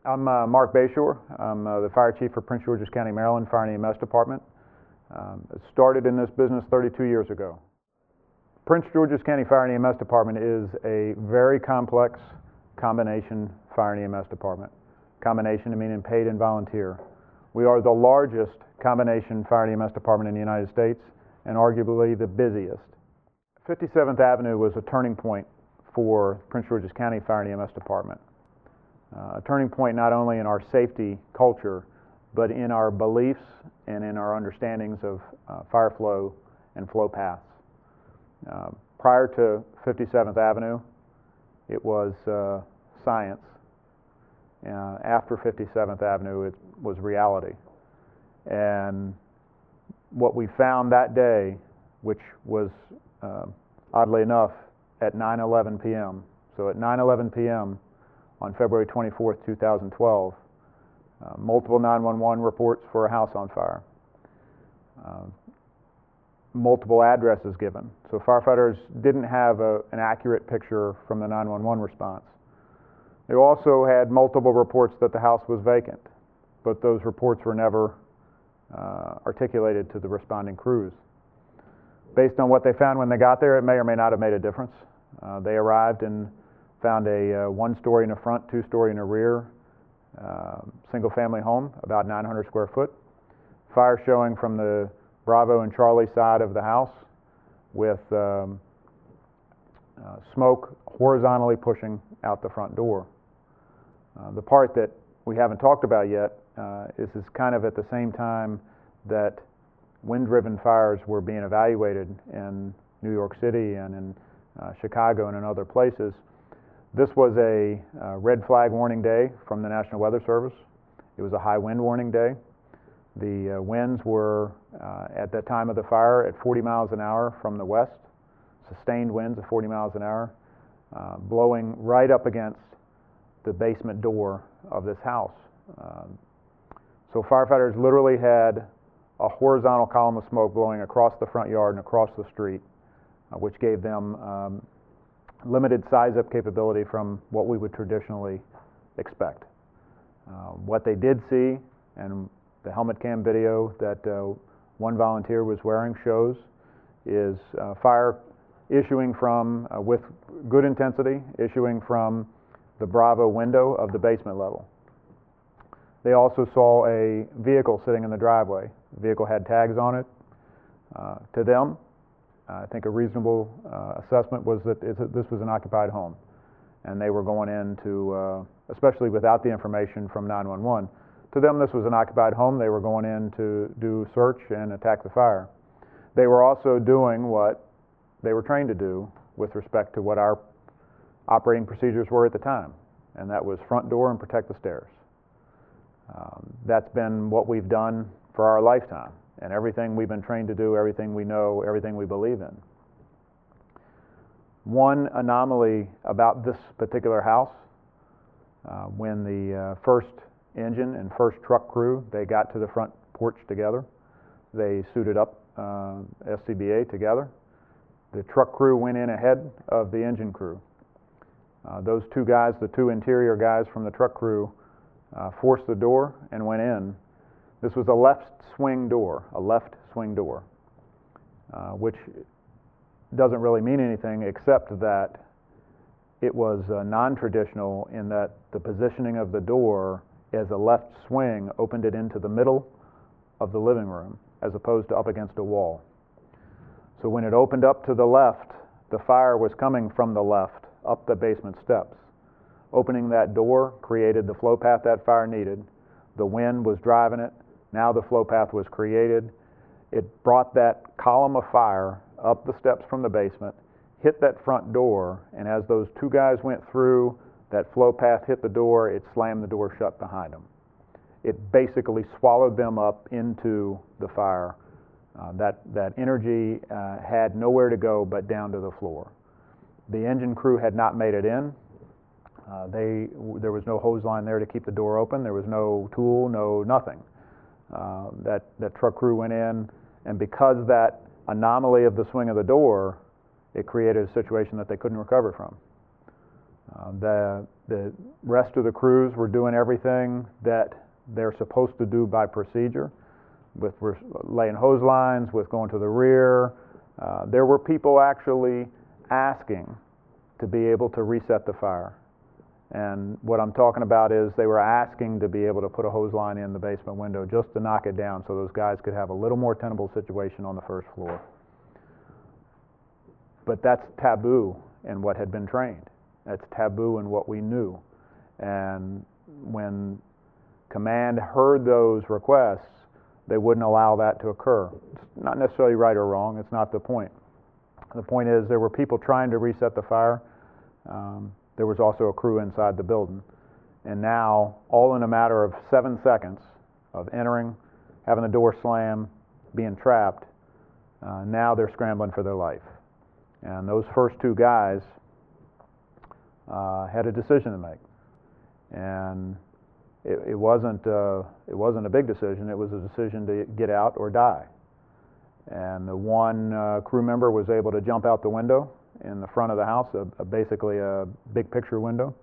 I'm Marc Bashoor. I'm the fire chief for Prince George's County, Maryland Fire and EMS Department. It started in this business 32 years ago. Prince George's County Fire and EMS Department is a very complex combination fire and EMS department. Combination meaning paid and volunteer. We are the largest combination fire and EMS department in the United States and arguably the busiest. 57th Avenue was a turning point for Prince George's County Fire and EMS Department. A turning point not only in our safety culture, but in our beliefs and in our understandings of fire flow and flow paths. Prior to 57th Avenue, it was science. After 57th Avenue, it was reality. And what we found that day, which was oddly enough at 9:11 p.m., so at 9:11 p.m. on February 24th, 2012, multiple 911 reports for a house on fire. Multiple addresses given. So firefighters didn't have an accurate picture from the 911 response. They also had multiple reports that the house was vacant, but those reports were never articulated to the responding crews. Based on what they found when they got there, it may or may not have made a difference. They arrived and found a one-story in the front, two-story in the rear, single-family home, about 900 square foot. Fire showing from the Bravo and Charlie side of the house with smoke horizontally pushing out the front door. The part that we haven't talked about yet is kind of at the same time that wind-driven fires were being evaluated in New York City and in Chicago and in other places. This was a red flag warning day from the National Weather Service. It was a high wind warning day. The winds were, at that time of the fire, at 40 miles an hour from the west, sustained winds of 40 miles an hour, blowing right up against the basement door of this house. So firefighters literally had a horizontal column of smoke blowing across the front yard and across the street, which gave them limited size-up capability from what we would traditionally expect. What they did see, and the helmet cam video that one volunteer was wearing shows, is fire issuing from, with good intensity, issuing from the Bravo window of the basement level. They also saw a vehicle sitting in the driveway. The vehicle had tags on it. To them, I think a reasonable assessment was that this was an occupied home, and they were going in to, especially without the information from 911, to them this was an occupied home. They were going in to do search and attack the fire. They were also doing what they were trained to do with respect to what our operating procedures were at the time, and that was front door and protect the stairs. That's been what we've done for our lifetime, and everything we've been trained to do, everything we know, everything we believe in. One anomaly about this particular house, when the first engine and first truck crew, they got to the front porch together. They suited up, SCBA together. The truck crew went in ahead of the engine crew. Those two guys, the two interior guys from the truck crew, forced the door and went in. This was a left swing door, which doesn't really mean anything except that it was non-traditional in that the positioning of the door as a left swing opened it into the middle of the living room as opposed to up against a wall. So when it opened up to the left, the fire was coming from the left up the basement steps. Opening that door created the flow path that fire needed. The wind was driving it. Now the flow path was created. It brought that column of fire up the steps from the basement, hit that front door, and as those two guys went through, that flow path hit the door, it slammed the door shut behind them. It basically swallowed them up into the fire. That energy had nowhere to go but down to the floor. The engine crew had not made it in. There was no hose line there to keep the door open. There was no tool, no nothing. That truck crew went in, and because that anomaly of the swing of the door, it created a situation that they couldn't recover from. The rest of the crews were doing everything that they're supposed to do by procedure, with laying hose lines, with going to the rear. There were people actually asking to be able to reset the fire. And what I'm talking about is they were asking to be able to put a hose line in the basement window just to knock it down so those guys could have a little more tenable situation on the first floor. But that's taboo in what had been trained. That's taboo in what we knew. And when command heard those requests, they wouldn't allow that to occur. It's not necessarily right or wrong. It's not the point. The point is there were people trying to reset the fire. There was also a crew inside the building. And now, all in a matter of 7 seconds of entering, having the door slam, being trapped, now they're scrambling for their life. And those first two guys had a decision to make. And it wasn't a big decision. It was a decision to get out or die. And the one crew member was able to jump out the window in the front of the house, basically a big picture window.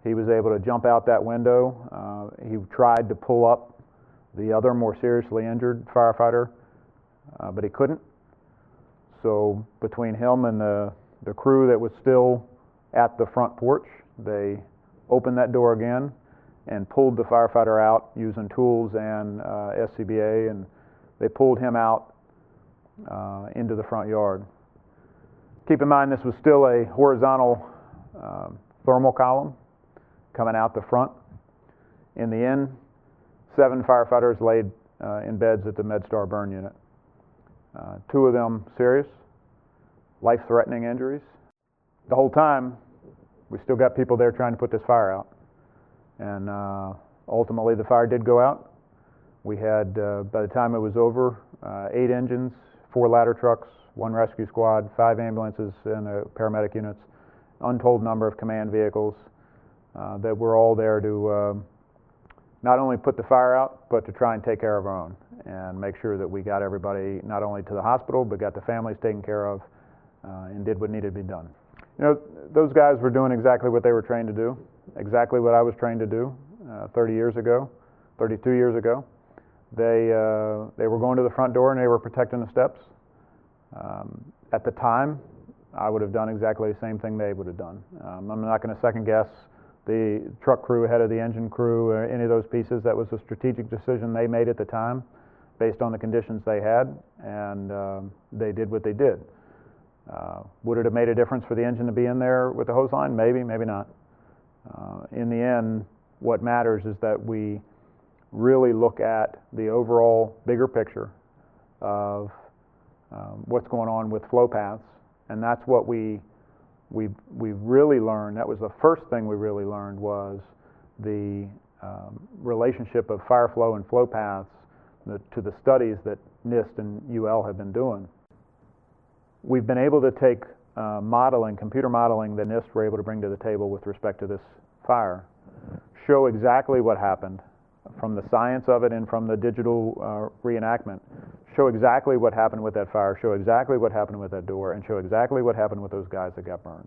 He was able to jump out that window. He tried to pull up the other more seriously injured firefighter, but he couldn't. So between him and the crew that was still at the front porch, they opened that door again and pulled the firefighter out using tools and SCBA, and they pulled him out into the front yard. Keep in mind this was still a horizontal thermal column coming out the front. In the end, 7 firefighters laid in beds at the MedStar burn unit. 2 of them serious, life-threatening injuries. The whole time, we still got people there trying to put this fire out. And ultimately, the fire did go out. We had, by the time it was over, 8 engines, 4 ladder trucks, 1 rescue squad, 5 ambulances and paramedic units, untold number of command vehicles that were all there to not only put the fire out, but to try and take care of our own and make sure that we got everybody not only to the hospital, but got the families taken care of and did what needed to be done. You know, those guys were doing exactly what they were trained to do, exactly what I was trained to do 32 years ago. They were going to the front door and they were protecting the steps. At the time, I would have done exactly the same thing they would have done. I'm not going to second guess the truck crew ahead of the engine crew or any of those pieces. That was a strategic decision they made at the time based on the conditions they had, and they did what they did. Would it have made a difference for the engine to be in there with the hose line? Maybe, maybe not. In the end, what matters is that we really look at the overall bigger picture of what's going on with flow paths, and that's what we really learned. That was the first thing we really learned, was the relationship of fire flow and flow paths to the studies that NIST and UL have been doing. We've been able to take computer modeling that NIST were able to bring to the table with respect to this fire, show exactly what happened from the science of it and from the digital reenactment, show exactly what happened with that fire, show exactly what happened with that door, and show exactly what happened with those guys that got burned.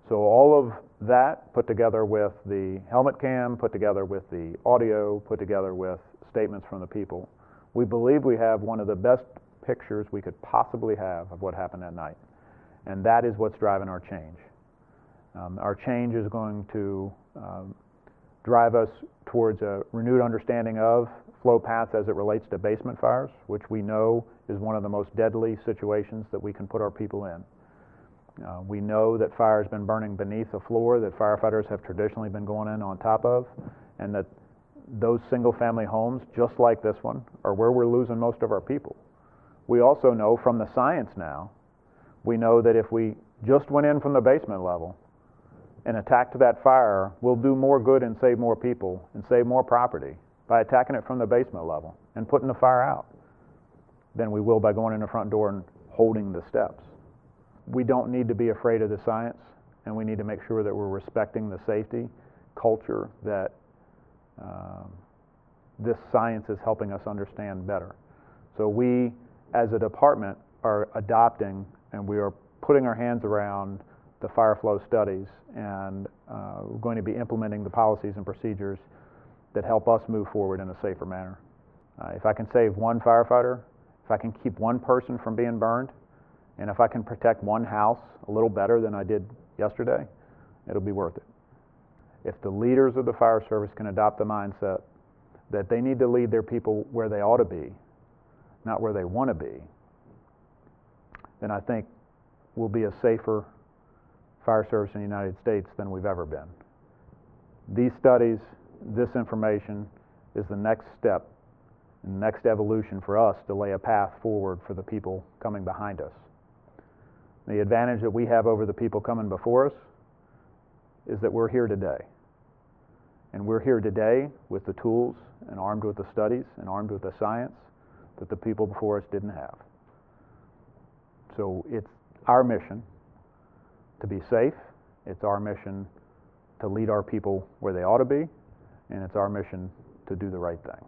So all of that put together with the helmet cam, put together with the audio, put together with statements from the people, we believe we have one of the best pictures we could possibly have of what happened that night. And that is what's driving our change. Our change is going to drive us towards a renewed understanding of flow paths as it relates to basement fires, which we know is one of the most deadly situations that we can put our people in. We know that fire has been burning beneath a floor that firefighters have traditionally been going in on top of, and that those single-family homes, just like this one, are where we're losing most of our people. We also know from the science now, we know that if we just went in from the basement level and attacked that fire, we'll do more good and save more people and save more property by attacking it from the basement level and putting the fire out than we will by going in the front door and holding the steps. We don't need to be afraid of the science, and we need to make sure that we're respecting the safety culture that this science is helping us understand better. So we, as a department, are adopting, and we are putting our hands around the fire flow studies, and we're going to be implementing the policies and procedures that help us move forward in a safer manner. If I can save one firefighter, if I can keep one person from being burned, and if I can protect one house a little better than I did yesterday, it'll be worth it. If the leaders of the fire service can adopt the mindset that they need to lead their people where they ought to be, not where they want to be, then I think we'll be a safer fire service in the United States than we've ever been. These studies, this information is the next step and the next evolution for us to lay a path forward for the people coming behind us. The advantage that we have over the people coming before us is that we're here today. And we're here today with the tools and armed with the studies and armed with the science that the people before us didn't have. So it's our mission to be safe, it's our mission to lead our people where they ought to be, and it's our mission to do the right thing.